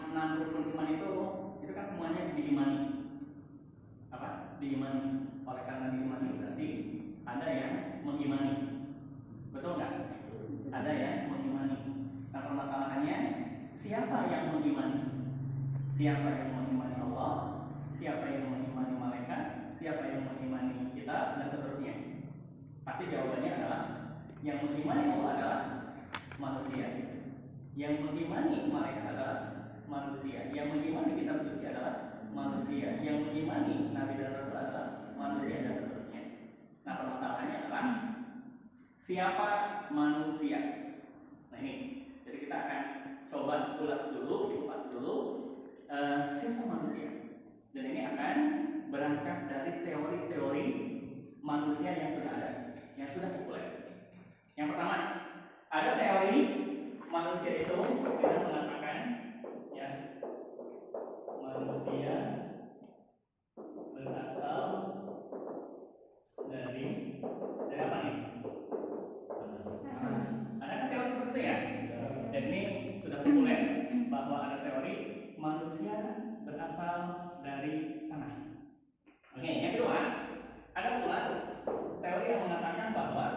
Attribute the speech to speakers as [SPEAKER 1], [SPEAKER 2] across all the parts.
[SPEAKER 1] enam rukun iman itu kan semuanya diimani. Apa? Diimani. Oleh karena diimani berarti ada yang mengimani. Betul nggak? Ada yang mengimani. Nah, permasalahannya siapa yang mengimani? Siapa yang mengimani Allah? Siapa yang mengimani malaikat? Siapa yang mengimani kitab dan seterusnya? Pasti jawabannya adalah yang mengimani Allah adalah manusia. Yang mengimani malaikat adalah manusia. Yang mengimani kitab suci adalah manusia. Yang mengimani nabi dan rasul adalah manusia dan seterusnya. Nah, permasalahannya adalah siapa manusia? Nah, ini. Jadi kita akan coba ulas dulu, diulas dulu siapa manusia. Dan ini akan berangkat dari teori-teori manusia yang sudah ada, yang sudah populer. Yang pertama, ada teori manusia itu dengan mengatakan ya manusia berasal dari apa nih? Ada kan teori seperti itu ya? Dan ini sudah populer bahwa ada teori manusia berasal dari tanah. Oke, yang kedua, ada pula teori yang mengatakan bahwa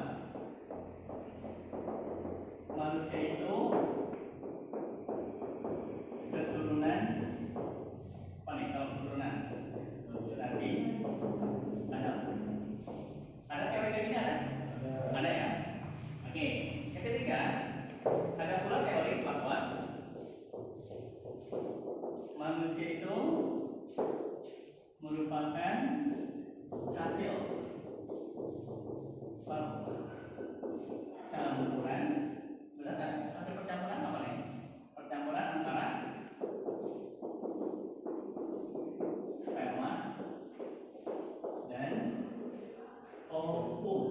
[SPEAKER 1] manusia itu keturunan apa nih kalau keturunan Nabi Adam. Ada teori kayak gini ada? Ada ya? Oke, yang ketiga ada pula teori bahwa manusia itu merupakan hasil campuran, benar kan? Hasil percampuran apa nih? Percampuran antara sperma dan ovum.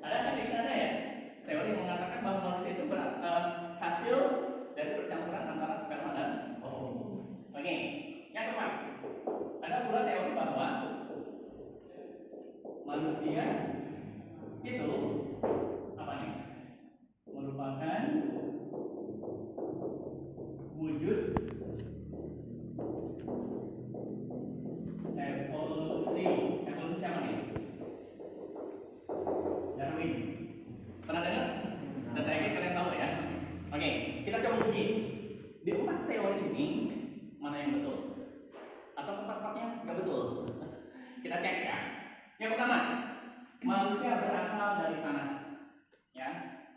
[SPEAKER 1] Ada kan? Ini ada ya? Teori yang mengatakan bahwa manusia itu hasil dari percampuran antara sperma dan ovum. Oke, yang keempat, ada pula teori bahwa manusia itu apa nih? Merupakan wujud evolusi. Evolusi apa nih? Darwin. Pernah dengar? Dan saya yakin kalian tahu ya. Oke, kita coba uji. Di empat teori ini mana yang betul? Atau empat-empatnya nggak betul? Kita cek ya. Yang pertama, manusia berasal dari tanah. Ya,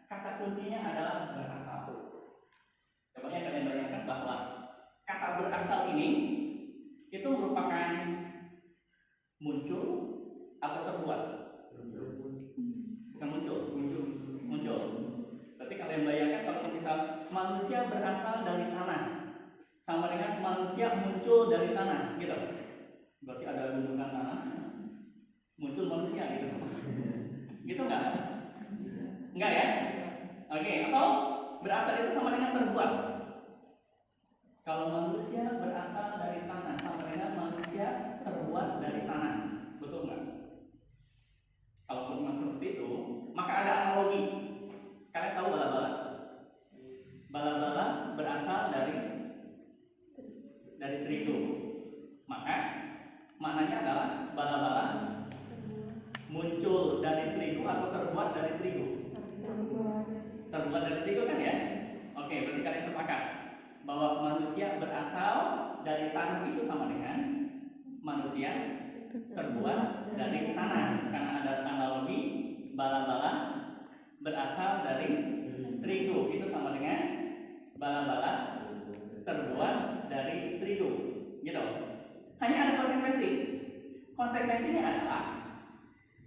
[SPEAKER 1] kata kuncinya adalah berasal. Coba ya kalian bayangkan bahwa kata berasal ini itu merupakan muncul atau terbuat? Bukan muncul. Berarti kalian bayangkan kalau misal manusia berasal dari tanah sama dengan manusia muncul dari tanah, gitu. Berarti ada gundukan tanah, muncul manusia, gitu. Gitu nggak? Enggak ya? Oke, atau berasal itu sama dengan terbuat. Kalau manusia berasal dari tanah sama dengan manusia terbuat dari tanah, betul nggak? Kalau memang seperti itu, maka ada analogi. Kalian tahu bala-bala? Bala-bala berasal dari terigu. Maka maknanya adalah bala-bala muncul dari terigu atau terbuat dari terigu? Terbuat dari terigu kan ya? Oke, berarti kalian sepakat bahwa manusia berasal dari tanah itu sama dengan manusia terbuat dari tanah, karena ada analogi bala-bala berasal dari terigu itu sama dengan bala-bala terbuat dari terigu, gitu. Hanya ada konsekuensi. Konsekuensinya adalah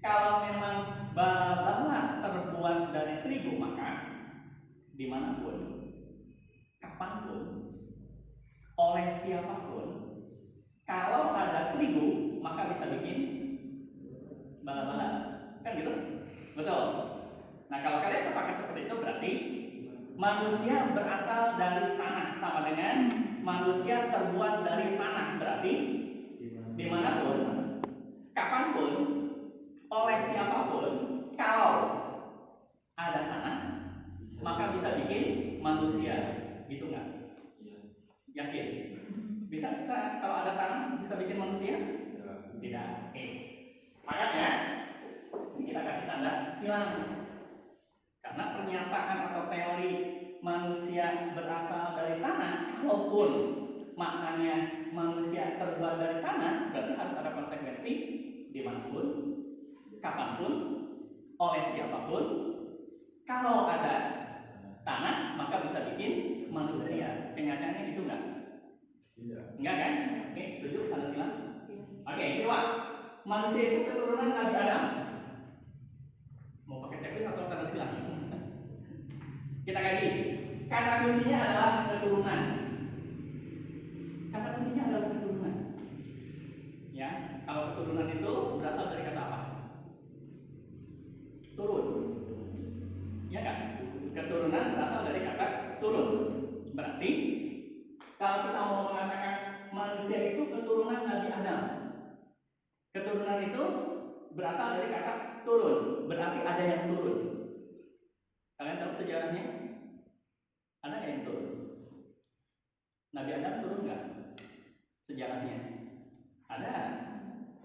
[SPEAKER 1] kalau memang bala-bala terbuat dari terigu, maka dimanapun, kapanpun, oleh siapapun, kalau ada terigu, maka bisa bikin bala-bala, kan gitu? Betul. Nah, kalau kalian sepakat seperti itu, berarti manusia berasal dari tanah sama dengan manusia terbuat dari tanah. Berarti dimanapun, kapanpun, oleh siapapun, kalau ada tanah, maka bisa bikin manusia. Gitu nggak? Yakin? bisa kita kalau ada tanah bisa bikin manusia? Tidak. Oke. Makanya kita kasih tanda silang. Karena pernyataan atau teori manusia berasal dari tanah, walaupun maknanya manusia terbuat dari tanah, berarti harus ada konsekuensi dimanapun, kapanpun, oleh siapapun. Kalau ada tanah, maka bisa bikin manusia. Kenyataannya itu enggak? Tidak. Enggak kan? Oke, setuju tanda silang? Oke, kedua, manusia itu keturunan Nabi Adam. Mau pakai checklist atau tanda silang? Kita kaji. Kata kuncinya adalah keturunan. Kata kuncinya adalah keturunan. Ya, kalau keturunan itu berasal dari kata apa? Turun. Ya kan? Keturunan berasal dari kata turun. Berarti kalau kita mau mengatakan manusia itu keturunan Nabi Adam, keturunan itu berasal dari kata turun. Berarti ada yang turun. Kalian tahu sejarahnya? Ada yang turun? Nabi Adam turun nggak? Sejarahnya ada.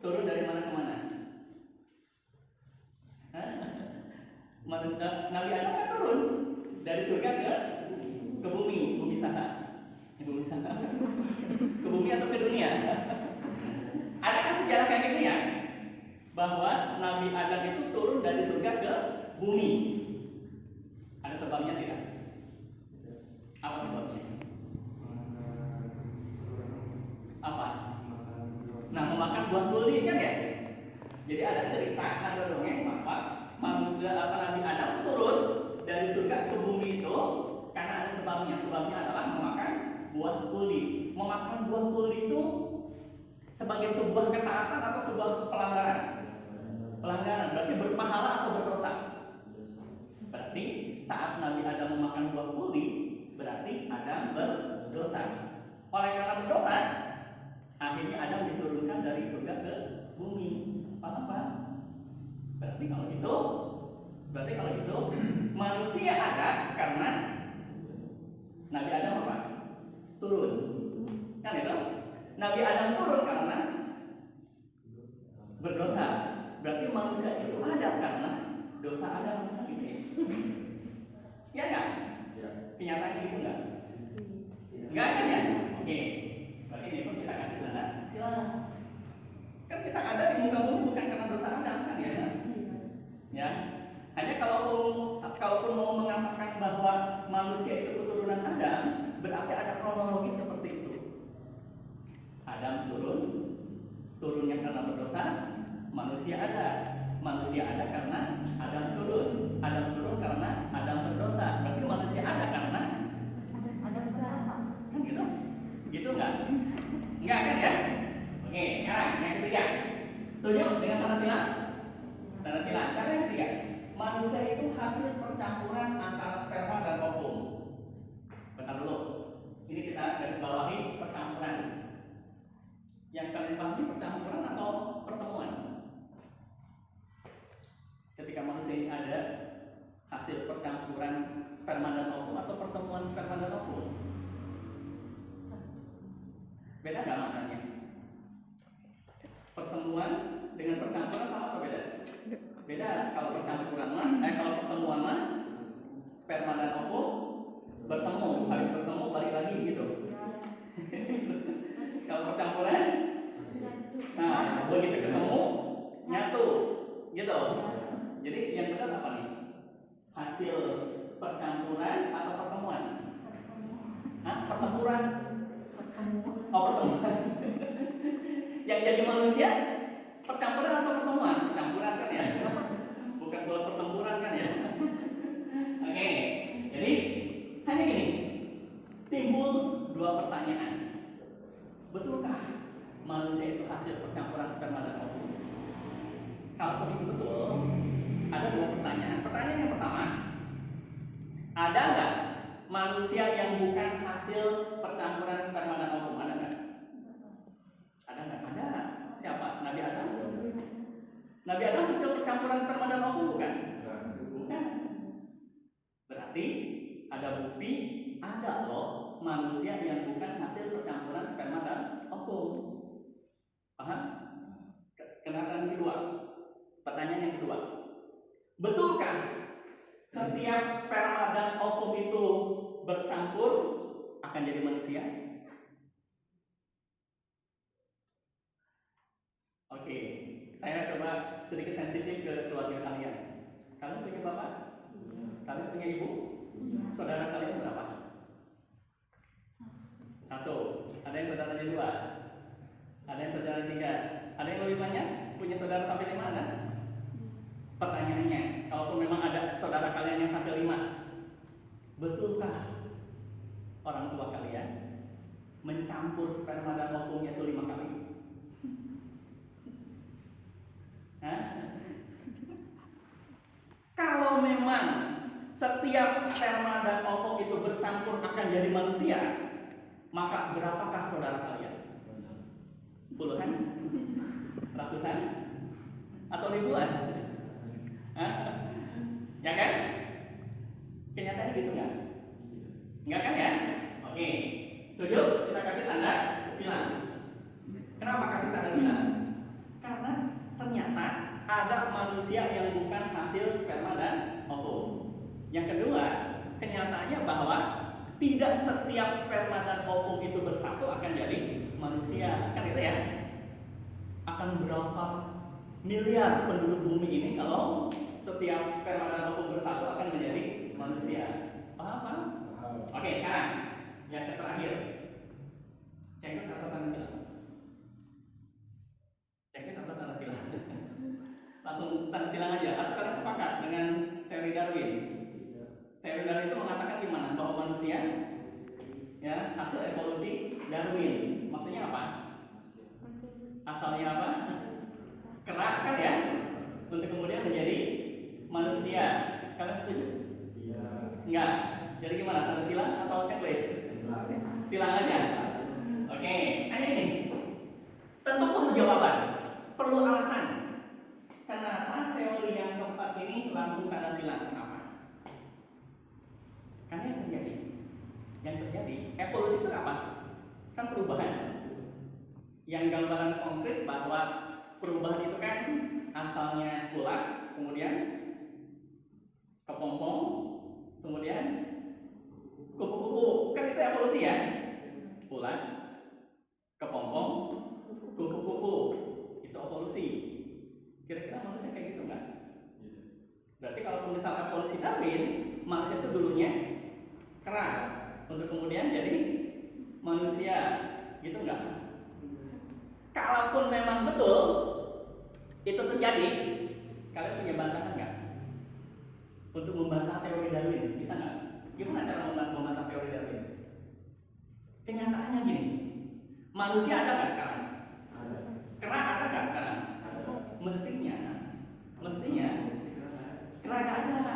[SPEAKER 1] Turun dari mana ke mana? Nabi Adam kan turun dari surga ke bumi, bumi sana, bumi sana, ke bumi atau ke dunia. Ada kan sejarah kayak gitu ya, bahwa Nabi Adam itu turun dari surga ke bumi. Ada sebabnya tidak? Apa sebabnya? Apa? Nah, memakan buah kuldi kan ya? Jadi ada cerita, ada dongeng bahwa manusia Nabi Adam turun dari surga ke bumi itu karena ada sebabnya. Sebabnya adalah memakan buah kuldi. Memakan buah kuldi itu sebagai sebuah ketaatan atau sebuah pelanggaran? Pelanggaran berarti berpahala atau berdosa? Berarti saat Nabi Adam memakan buah kuldi, berarti Adam berdosa. Oleh karena berdosa, akhirnya Adam diturunkan dari surga ke bumi. Paham? Berarti kalau gitu, manusia ada karena Nabi Adam apa? Turun. Kan itu? Nabi Adam turun karena berdosa. Berarti manusia itu ada karena dosa Adam. Gitu ya? Ya enggak? Kenyataannya gitu enggak? Enggak kan ya? Oke. Berarti ini pun kita kasih tanda silang. Kan kita ada di muka bumi bukan karena dosa Adam kan ya? Ya. Hanya kalaupun mau mengatakan bahwa manusia itu keturunan Adam, berarti ada kronologi seperti itu. Adam turunnya karena berdosa, manusia ada karena Adam turun karena Adam berdosa. Berarti manusia ada karena Adam berdosa. Kan gitu? Gitu enggak? Enggak kan ya? Oke, sekarang yang ketiga. Setuju dengan tanda silang? Tanda silang. Karena yang ketiga, manusia itu hasil percampuran antara sperma dan ovum. Bentar dulu. Ini kita garis bawahi percampuran. Yang kalian pahami percampuran atau pertemuan? Ketika manusia ini ada hasil percampuran sperma dan ovum atau pertemuan sperma dan ovum? Beda nggak maknanya? Pertemuan dengan percampuran sama atau beda? Beda. Kalau percampuran kalau pertemuan sperma dan ovum bertemu, habis bertemu balik lagi gitu. Kalau percampuran, nah begitu ketemu nyatu, gitu. Jadi yang benar apa nih? Hasil percampuran atau pertemuan? Pertempuran. Oh, pertemuan. Yang jadi manusia percampuran atau pertemuan? Percampuran kan ya? Bukan bola pertempuran kan ya? Oke, jadi hanya gini, timbul dua pertanyaan. Betulkah manusia itu hasil percampuran sperma dan ovum? Kalau begitu betul, ada dua pertanyaan. Pertanyaan yang pertama, ada nggak manusia yang bukan hasil percampuran sperma dan ovum? Ada nggak? Ada nggak? Ada. Siapa? Nabi Adam? Nabi Adam hasil percampuran sperma dan ovum bukan? Bukan. Berarti ada bukti ada loh manusia yang bukan hasil percampuran sperma dan Betulkah setiap sperma dan ovum itu bercampur akan jadi manusia? Oke, saya coba sedikit sensitif ke keluarga kalian. Kalian punya bapak? Kalian punya ibu? Saudara kalian berapa? Satu. Ada yang saudaranya dua? Ada yang saudara tiga? Ada yang lebih banyak? Punya saudara sampai lima ada? Pertanyaannya, kalaupun memang ada saudara kalian yang sampai 5, betulkah orang tua kalian mencampur sperma dan ovumnya itu 5 kali? Hah? Kalau memang setiap sperma dan ovum itu bercampur akan jadi manusia, maka berapakah saudara kalian? Puluhan? Ratusan? Atau ribuan? Ya kan? Kenyataannya gitu nggak? Nggak kan ya? Oke, setuju? Kita kasih tanda silang. Kenapa kasih tanda silang? Karena ternyata ada manusia yang bukan hasil sperma dan ovum. Yang kedua, kenyataannya bahwa tidak setiap sperma dan ovum itu bersatu akan jadi manusia. Kan itu ya? Akan berapa miliar penduduk bumi ini kalau setiap sperma dan ovum bersatu akan menjadi manusia? Paham? Oke, sekarang yang terakhir, checklist atau tanda silang? Checklist atau tanda silang? Langsung tanda silang aja. Atau kalian sepakat dengan teori Darwin? Teori Darwin itu mengatakan gimana? Bahwa manusia ya hasil evolusi Darwin. Maksudnya apa? Asalnya apa? Kerak kan ya? Untuk kemudian menjadi manusia. Kalian setuju? Iya. Enggak. Jadi gimana? Tanda silang atau checklist? Silang aja. Oke, hanya ini. Tentu perlu jawaban, perlu alasan. Kenapa teori yang keempat ini langsung tanda silang? Kenapa? Karena yang terjadi evolusi itu apa? Kan perubahan. Yang gambaran konkret bahwa perubahan itu kan asalnya ulat, kemudian kepompong, kemudian kupu-kupu. Kan itu evolusi ya? Ulat, kepompong, kupu-kupu. Itu evolusi. Kira-kira manusia kayak gitu nggak? Berarti kalau misal evolusi Darwin, manusia itu dulunya kerak untuk kemudian jadi manusia, gitu nggak? Kalaupun memang betul itu terjadi, kalian punya bantahan nggak? Untuk membantah teori Darwin, bisa nggak? Gimana cara membantah teori Darwin? Kenyataannya gini, manusia ada nggak sekarang? Ada. Kerak ada nggak sekarang? Ada. Mestinya kerak nggak ada.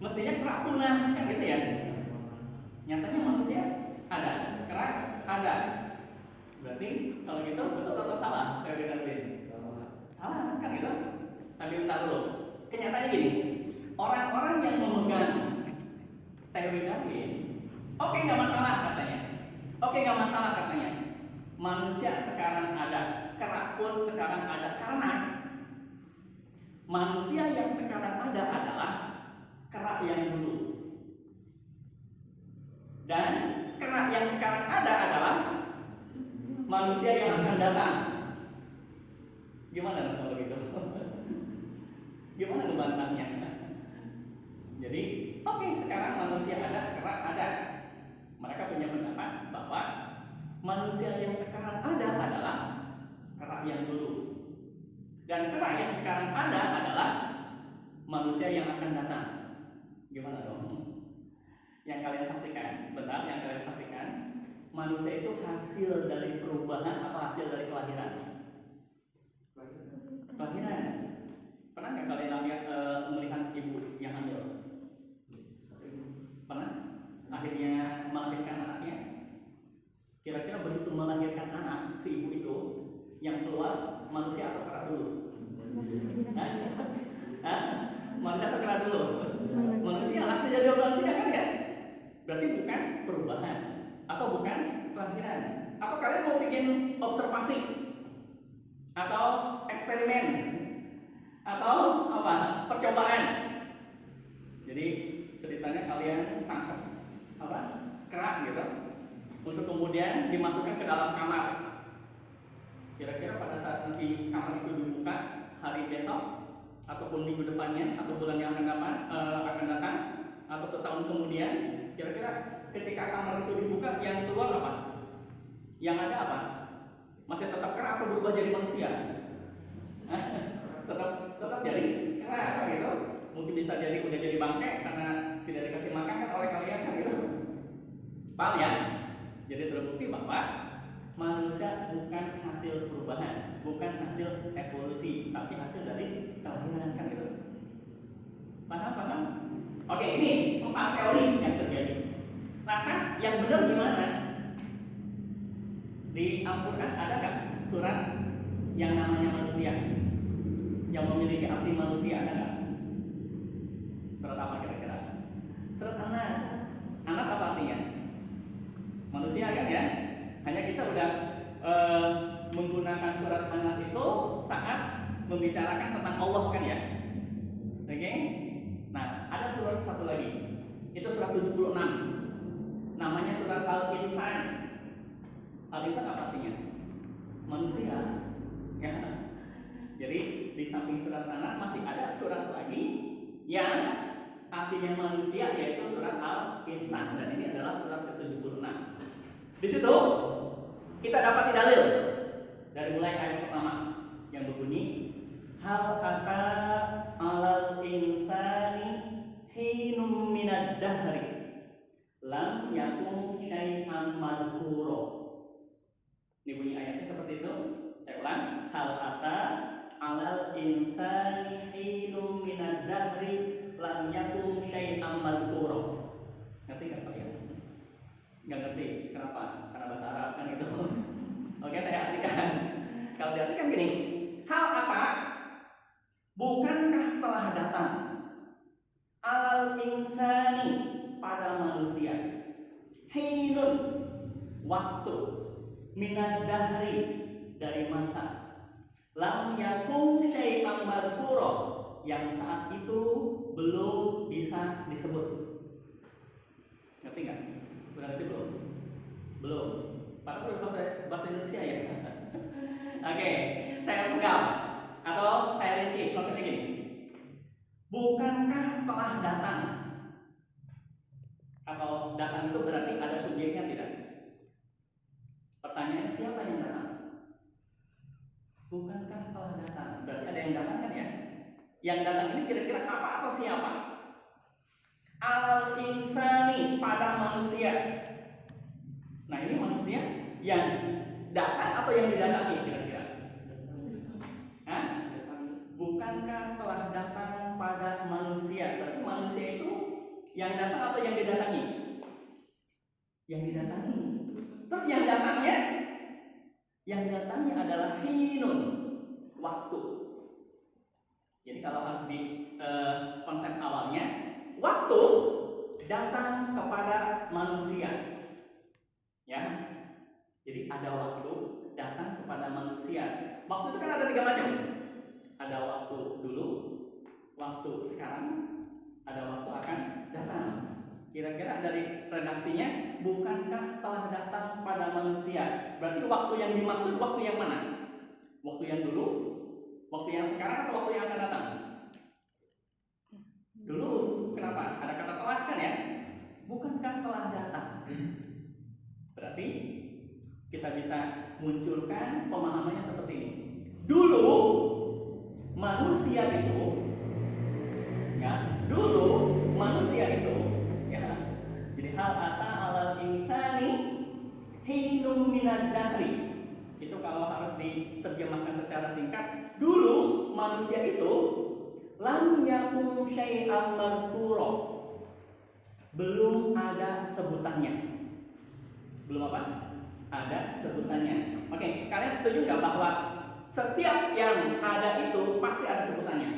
[SPEAKER 1] Mestinya kerak punah, kan gitu ya? Nyatanya manusia ada, kerak ada. Berarti kalau gitu betul atau salah teori Darwin? Salah kan gitu? Tapi bentar dulu. Kenyataannya gini, orang-orang yang memegang teori Darwin, oke nggak masalah katanya. Oke nggak masalah katanya. Manusia sekarang ada, kerak pun sekarang ada karena manusia yang sekarang ada adalah kerak yang dulu. Dan kerak yang sekarang ada adalah manusia yang akan datang. Gimana dong kalau gitu? Gimana ngebantahnya? Jadi, oke, sekarang manusia ada, kerak ada. Mereka punya pendapat bahwa manusia yang sekarang ada adalah kerak yang dulu. Dan kerak yang sekarang ada adalah manusia yang akan datang. Gimana dong? Yang kalian saksikan, benar yang kalian saksikan, manusia itu hasil dari perubahan atau hasil dari kelahiran? Kelahiran. Pernah nggak kalian melihat ibu yang hamil? Pernah? Akhirnya melahirkan anaknya. Kira-kira begitu melahirkan anak si ibu itu, yang keluar manusia atau kerak dulu? Manusia atau kerak dulu? Manusia langsung jadi manusia kan ya? Berarti bukan perubahan atau bukan kelahiran. Apa kalian mau bikin observasi atau eksperimen? Atau apa? Percobaan. Jadi ceritanya kalian tangkap apa? Kera gitu, untuk kemudian dimasukkan ke dalam kamar. Kira-kira pada saat nanti kamar itu dibuka hari besok, ataupun minggu depannya, atau bulan yang akan datang, atau setahun kemudian, kira-kira ketika kamar itu dibuka, yang keluar apa? Yang ada apa? Masih tetap kera atau berubah jadi manusia? tetap jadi kera gitu. Mungkin bisa jadi udah jadi bangkai karena tidak dikasih makan kan oleh kalian kan gitu. Paham ya? Jadi terbukti bahwa manusia bukan hasil perubahan, bukan hasil evolusi, tapi hasil dari kelahiran kan gitu. Paham? Oke, ini 4 teori yang terjadi. Lantas yang benar gimana? Di Al-Quran ada nggak surat yang namanya manusia, yang memiliki arti manusia, ada nggak? Surat apa kira-kira? Surat An-Nas. An-Nas apa artinya? Manusia kan ya? Hanya kita udah menggunakan surat An-Nas itu saat membicarakan tentang Allah kan ya? Oke? Nah, ada surat satu lagi. Itu surat 76. Namanya surat Al-Insan. Al-Insan apa artinya? Manusia. Ya. Jadi di samping surat An-Nas masih ada surat lagi yang artinya manusia, yaitu surat Al-Insan, dan ini adalah surat ke-76. Di situ kita dapat dalil dari mulai ayat pertama yang berbunyi hal ata alal insani hinum minad dahri lam yakun syai'an madhkura. Ini bunyi ayatnya seperti itu. Saya ulang, hal ata alal insani hinum minad dahri lam yakun syai'an madhkura. Ngerti nggak Pak ya? Nggak ngerti. Kenapa? Karena bahasa Arab kan itu. Oke, saya artikan. Kalau diartikan gini, hal apa? Bukankah telah datang alal insani pada manusia hinun waktu minad dahri dari masa lam yakun syai'an madhkura yang saat itu belum bisa disebut. Ngerti nggak? Berarti belum? Belum. Padahal bahasa Indonesia ya. Oke, saya penggal atau saya rinci konsepnya gini. Bukankah telah datang? Atau datang itu berarti ada subjeknya tidak? Pertanyaannya siapa yang datang? Bukankah telah datang? Berarti ada yang datang kan ya? Yang datang ini kira-kira apa atau siapa? Al-insani pada manusia. Nah ini manusia yang datang atau yang didatangi kira-kira? Hah? Bukankah telah datang pada manusia? Berarti manusia itu yang datang atau yang didatangi? Yang didatangi. Terus yang datangnya? Yang datangnya adalah hinun, waktu. Jadi kalau harus di konsep awalnya, waktu datang kepada manusia. Ya. Jadi ada waktu datang kepada manusia. Waktu itu kan ada 3 macam. Ada waktu dulu, waktu sekarang, ada waktu akan datang. Kira-kira dari redaksinya, bukankah telah datang pada manusia? Berarti waktu yang dimaksud waktu yang mana? Waktu yang dulu, waktu yang sekarang, atau waktu yang akan datang? Dulu, kenapa? Ada kata telah kan ya? Bukankah telah datang? Berarti kita bisa munculkan pemahamannya seperti ini. Dulu manusia itu, ya, dulu manusia itu, ya. Jadi hal ata alal insani hinum minad dahri. Itu kalau harus diterjemahkan secara singkat, dulu manusia itu lam yakun syai'an madhkura. Belum ada sebutannya. Belum apa? Ada sebutannya. Oke, kalian setuju nggak bahwa setiap yang ada itu pasti ada sebutannya?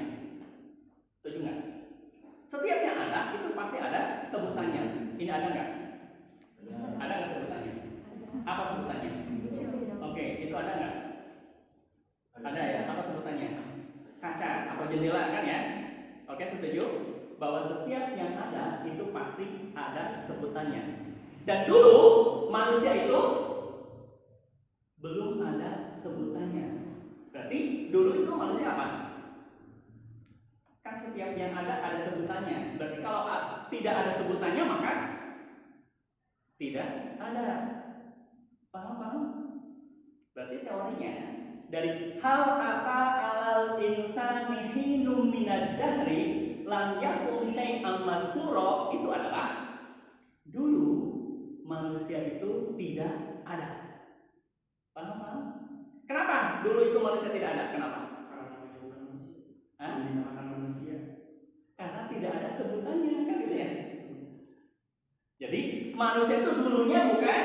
[SPEAKER 1] Setuju nggak? Setiap yang ada itu pasti ada sebutannya. Ini ada nggak? Ada nggak sebutannya? Apa sebutannya? Oke, itu ada nggak? Ada ya. Apa sebutannya? Kaca atau jendela kan ya? Oke, setuju bahwa setiap yang ada itu pasti ada sebutannya. Dan dulu manusia itu belum ada sebutannya. Berarti dulu itu manusia apa? Kan setiap yang ada sebutannya. Berarti kalau tidak ada sebutannya maka tidak ada. Paham? Berarti teorinya dari hal ata alal insani hinum minad dahri lam yakun syai'an madhkura itu adalah dulu manusia itu tidak ada. Paham? Kenapa dulu itu manusia tidak ada? Kenapa? Karena dinamakan manusia. Karena tidak ada sebutannya, kan gitu ya. Jadi manusia itu dulunya bukan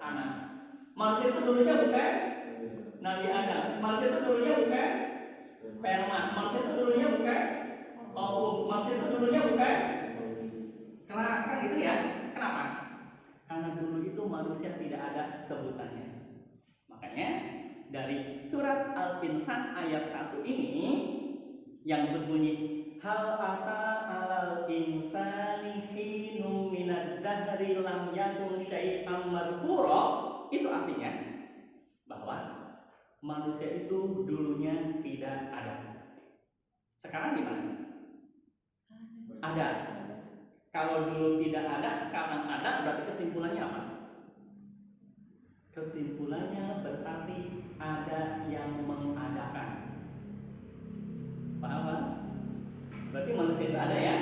[SPEAKER 1] anak. Manusia itu dulunya bukan Nabi Adam. Manusia itu dulunya bukan sperma. Manusia itu dulunya bukan ovum. Manusia itu dulunya bukan kerak, kan gitu ya. Kenapa? Karena dulu itu manusia tidak ada sebutannya. Makanya dari surat Al-Insan ayat 1 ini yang berbunyi hal ata alal insani hinum minad dahri lam yakun syai'an madhkura, itu artinya bahwa manusia itu dulunya tidak ada. Sekarang gimana? Ada. Kalau dulu tidak ada, sekarang ada, berarti kesimpulannya apa? Kesimpulannya berarti ada yang mengadakan. Paham? Berarti manusia itu ada ya?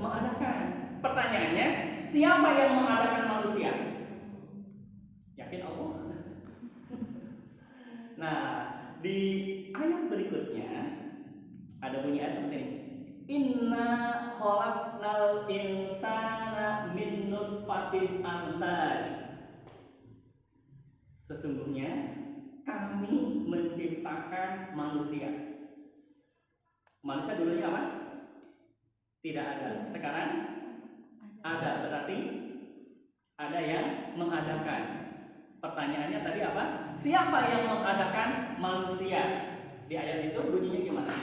[SPEAKER 1] Mengadakan. Pertanyaannya, siapa yang mengadakan manusia? Yakin Allah? Nah, di ayat berikutnya ada bunyi ayat seperti ini. Inna khalaqnal insana min nutfatin amsaj. Sesungguhnya kami menciptakan manusia. Manusia dulunya apa? Tidak ada. Sekarang ada, berarti ada yang mengadakan. Pertanyaannya tadi apa? Siapa yang mengadakan manusia? Di ayat itu bunyinya gimana?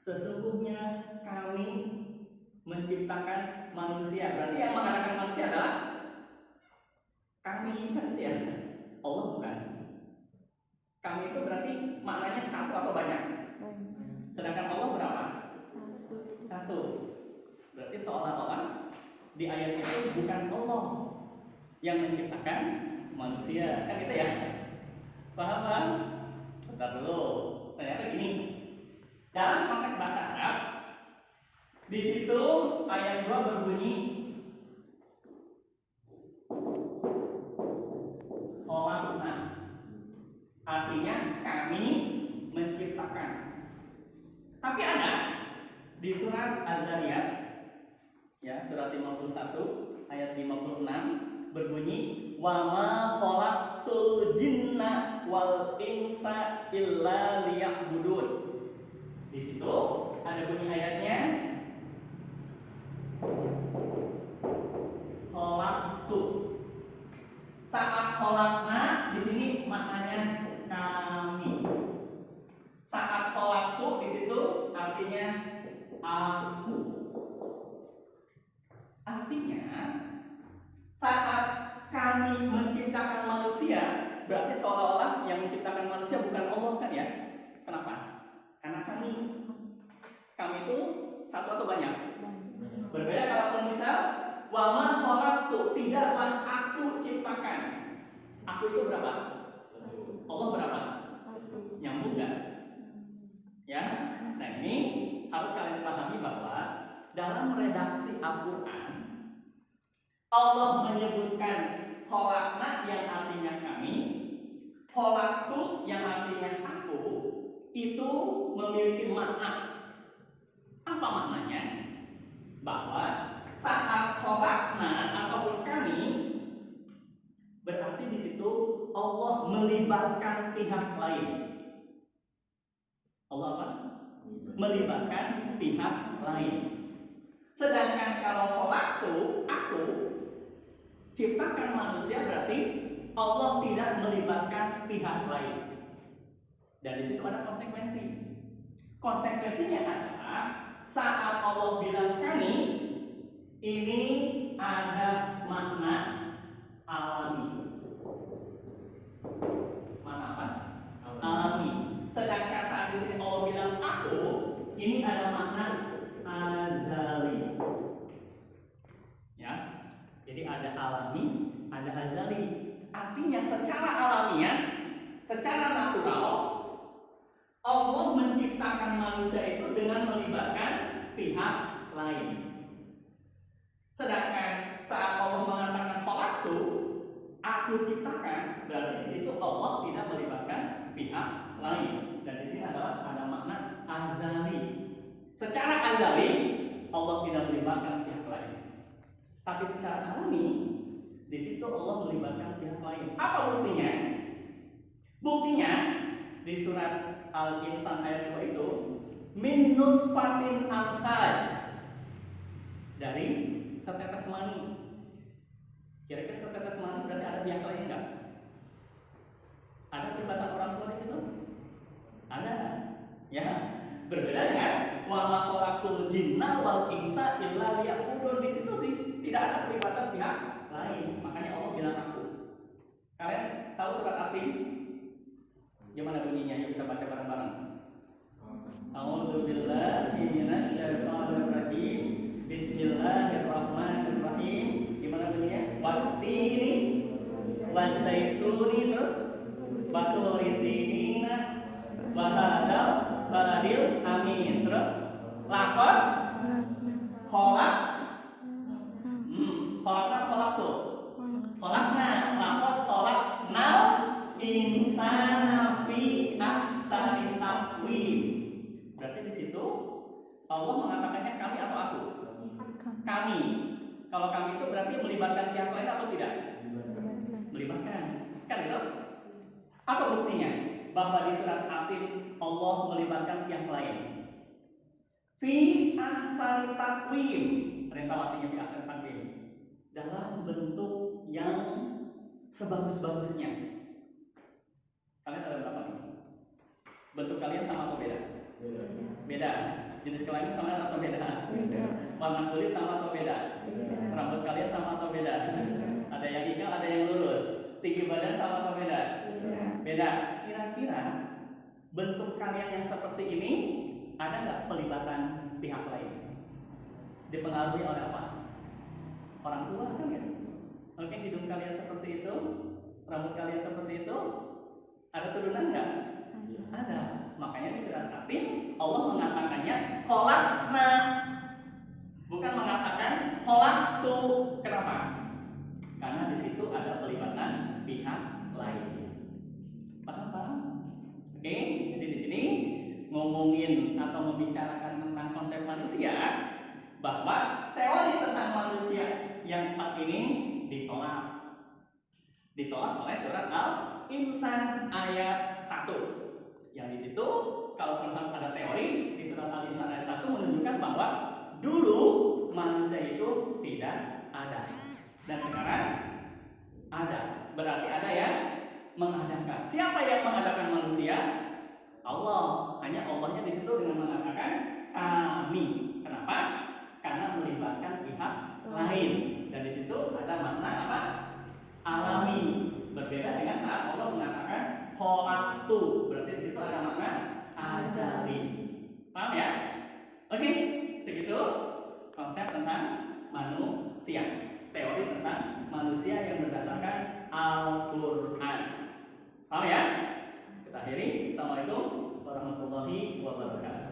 [SPEAKER 1] Sesungguhnya kami menciptakan manusia. Berarti yang mengadakan manusia adalah kami, kan ya? Allah bukan. Kami itu berarti maknanya satu atau banyak? Sedangkan Allah berapa? Satu. Berarti seolah-olah di ayat itu bukan Allah yang menciptakan manusia, kan gitu ya? Paham? Bentar dulu. Ternyata gini. Dalam konteks bahasa Arab, di situ ayat 2 berbunyi khalaqna. Artinya kami menciptakan. Tapi ada di surat Az-Zariyat ya, surat 51 ayat 56 berbunyi wa ma khalaqtul jinna wal insa illa liya'budun. Di situ ada bunyi ayatnya khalaqtu. Saat khalaqna di sini maknanya kami. Saat khalaqtu di situ artinya aku. Artinya saat kami menciptakan manusia, berarti seolah-olah yang menciptakan manusia bukan Allah, kan ya? Kenapa? Karena kami itu satu atau banyak? Berbeda kalau misal wa ma khalaqtu, tidaklah aku ciptakan. Aku itu berapa? Allah berapa? Nyambung enggak? Ya. Nah, ini harus kalian pahami bahwa dalam redaksi Al-Qur'an Allah menyebutkan khalaqna yang artinya kami, khalaqtu yang artinya aku, itu memiliki makna. Apa maknanya? Bahwa saat khalaqna ataupun kami, berarti di situ Allah melibatkan pihak lain. Allah apa? Melibatkan pihak lain. Sedangkan kalau khalaqtu, aku ciptakan manusia, berarti Allah tidak melibatkan pihak lain. Dan di situ ada konsekuensi. Konsekuensinya adalah saat Allah bilang kami, ini ada makna alami. Makna apa? Alami. Sedangkan saat di sini Allah bilang aku, ini ada makna azali. Ya, jadi ada alami, ada azali. Artinya secara alamiah, secara natural, Allah menciptakan manusia itu dengan melibatkan pihak lain. Sedangkan saat Allah mengatakan khalaqtu, aku ciptakan, berarti di situ Allah tidak melibatkan pihak lain. Dan di sini adalah ada makna azali. Secara azali Allah tidak melibatkan pihak lain. Tapi secara alami di situ Allah melibatkan pihak lain. Apa buktinya? Buktinya di surat Al-Insan ayat 2 itu min nutfatin amsaj, dari setetes mani. Kira-kira setetes mani berarti ada pihak lain enggak? Ada peribatan orang tua di situ? Ada. Ya, berbeda dengan wa ma khalaqtul jinna wal insa illa liya'budun. Di situ tidak ada peribatan pihak lain. Makanya Allah bilang aku. Kalian tahu surat Atin? Gimana bunyinya? Yuk kita baca bareng-bareng. A'udzu billahi minasy syaithanir rajim. Bismillahirrahmanirrahim. Gimana bunyinya? Wattini wazaituni, terus baturi sinina wa hadzal baladil amin, terus laqad khalaq khalaqtu khalaqna laqad khalaqna insana fi ahsani taqwim. Berarti di situ Allah mengatakannya kami atau aku? Kami. Kalau kami itu berarti melibatkan pihak lain atau tidak? Melibatkan. Kan gitu? Apa buktinya? Bahwa di surat Atin Allah melibatkan pihak lain. Fi ahsani taqwim. Perintah artinya fi ahsani taqwim. Dalam bentuk yang sebagus-bagusnya. Kalian ada berapa nih? Bentuk kalian sama atau beda? Beda. Jenis kelamin sama atau beda? Beda. Warna kulit sama atau beda? Beda. Rambut kalian sama atau beda? Ada yang ikal, ada yang lurus. Tinggi badan sama atau beda? Beda. Beda. Kira-kira bentuk kalian yang seperti ini ada nggak pelibatan pihak lain? Dipengaruhi oleh apa? Orang tua kan ya? Oke, hidung kalian seperti itu, rambut kalian seperti itu, ada turunan nggak? Ada. Makanya di surat Atin Allah mengatakannya khalaqna, bukan mengatakan khalaqtu. Kenapa? Karena di situ ada pelibatan pihak lain. Paham? Oke, jadi di sini ngomongin atau membicarakan tentang konsep manusia, bahwa teori tentang manusia yang 4 ini ditolak oleh surat Al-Insan ayat 1. Yang di situ kalau harus ada teori di surat Al-Insan ayat 1 menunjukkan bahwa dulu manusia itu tidak ada dan sekarang ada. Berarti ada yang mengadakan. Siapa yang mengadakan manusia? Allah. Hanya Allahnya di situ dengan mengatakan kami. Kenapa? Karena melibatkan pihak lain. Dan di situ ada makna apa? Alami. Berbeda dengan saat Allah mengatakan khalaqtu. Berarti di situ ada makna azali. Paham ya? Oke, segitu konsep tentang manusia. Teori tentang manusia yang berdasarkan Al-Qur'an. Paham ya? Kita akhiri. Assalamualaikum warahmatullahi wabarakatuh.